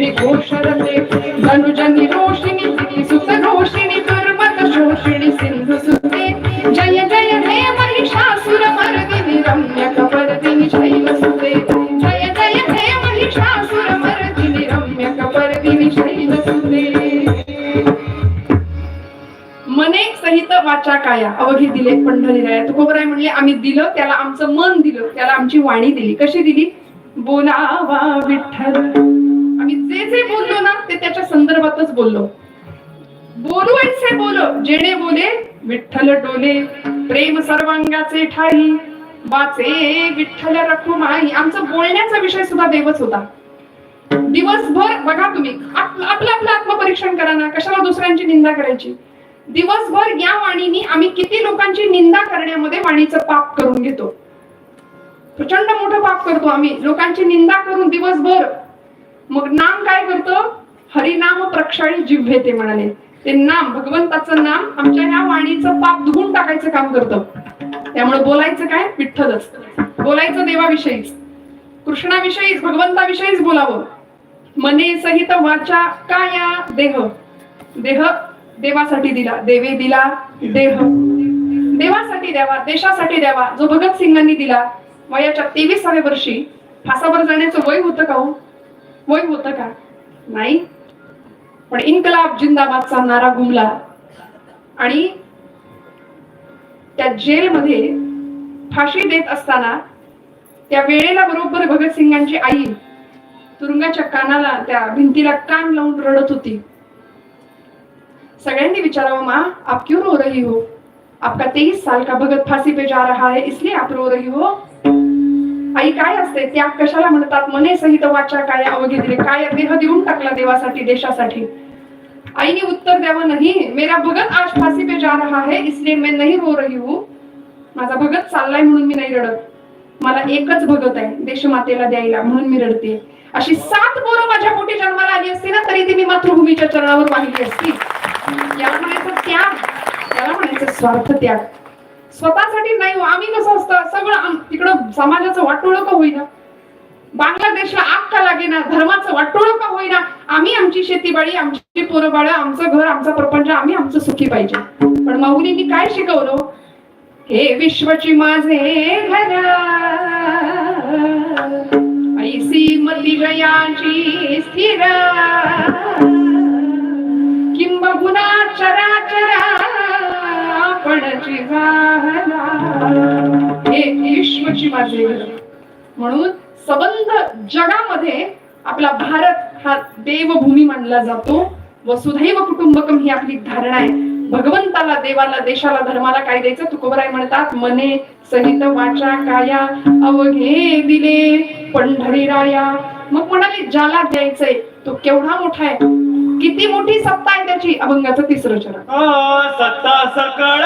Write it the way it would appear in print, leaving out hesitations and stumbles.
श्री घोषरते धनुजनी रोषिणी सुत रोषिणी दुर्मत शोषिणी सिंधु सुते जय जय हे महिषासुर मर्दिनी रम्य कपर्दिनी शैलसुते जय जय हे महिषासुर मर्दिनी रम्य कपर्दिनी शैलसुते मने सहित वाचा काया अवघी दिले पंढरीराया. तुकोबराय म्हणले आम्ही दिलं त्याला, आमचं मन दिलं त्याला, आमची वाणी दिली. कशी दिली? बोलावा विठ्ठल. आम्ही जे जे बोललो ना ते त्याच्या संदर्भातच बोललो. बोलू ऐसे बोलो जेणे बोले विठ्ठल डोले प्रेम सर्वांगाचे ठाई वाचे विठ्ठल रखुमाई. आमचं बोलण्याचा विषय सुद्धा देवच होता. दिवसभर बघा तुम्ही आपलं आपलं आत्मपरीक्षण करा ना, कशाला दुसऱ्यांची निंदा करायची. दिवसभर या वाणीने आम्ही किती लोकांची निंदा करण्यामध्ये वाणीचं पाप करून घेतो. प्रचंड मोठं पाप करतो आम्ही, लोकांची निंदा करून दिवसभर. मग नाम काय करतो? हरिनाम प्रक्षाळी जिव्हे ते म्हणाले. ते नाम, भगवंताचं नाम आमच्या ह्या वाणीचं पाप धुवून टाकायचं काम करतं. त्यामुळे बोलायचं काय? विठ्ठलच बोलायचं, देवाविषयीच, कृष्णाविषयीच, भगवंताविषयीच बोलावं. मने सहित वाचा काया देह. देह देवासाठी दिला, देवे दिला देह. देवासाठी द्यावा, देशासाठी द्यावा. जो भगतसिंगांनी दिला वयाच्या 23व्या वर्षी. फासावर जाण्याचं वय होतं का हो? वय होतं का? नाही. पण इन्कलाब जिंदाबादचा नारा घुमला आणि त्या जेलमध्ये फाशी देत असताना त्या वेळेला बरोबर भगतसिंगांची आई तुरुंगाच्या कानाला, त्या भिंतीला कान लावून रडत होती. सगळ्यांनी विचारावं, माँ आप क्यों रो रही हो? आपका 23 साल का भगत फांसी पे जा रहा है इसलिए आप रो रही हो. आई काय असते? त्याग कशाला म्हणतात? मने सहित वाचा काया अवघी दिले. काय देह देऊन टाकला देवासाठी, देशासाठी. आईने उत्तर द्यावं, नाही मेरा भगत आज फांसी पे जा रहा है इसलिए मैं नहीं रो रही हूँ. माझा भगत चाललाय म्हणून मी नाही रडत. मला एकच भगत आहे देशमातेला द्यायला, म्हणून मी रडते. अशी 7 पोरं माझ्या पोटी जन्माला आली असती ना तरी ती मी मातृभूमीच्या चरणावर वाहिली असती. याला म्हणायचं त्याग, याला म्हणायचं स्वार्थ त्याग. स्वतःसाठी नाही. आम्ही कसं असतं, सगळं तिकडं समाजाचं वाटोळं का होईना, बांगलादेशला आग का लागेना, धर्माचं वाटोळं का होईना, आम्ही आमची शेतीबाडी, आमची पोरं बाळ, आमचं घर, आमचा प्रपंच, आम्ही आमचं सुखी पाहिजे. पण माऊलींनी काय शिकवलं? हे विश्वची माझे घर ऐसी मती जयाची स्थिर किंबहुना चराचरा आपणची झाला. हे विश्वची माझे घर. म्हणून सबंध जगामध्ये आपला भारत हा देवभूमी मानला जातो. वसुधैव कुटुंबकम ही आपली धारणा आहे. भगवंताला, देवाला, देशाला, धर्माला काय द्यायचं? तुकोबराय म्हणतात मने सहित वाचा काया अवघे दिले पंढरीराया. मग म्हणाले ज्याला द्यायचंय तो केवढा मोठा आहे, किती मोठी सत्ता आहे त्याची. अभंगाचं 3रं चरण. सत्ता सकळ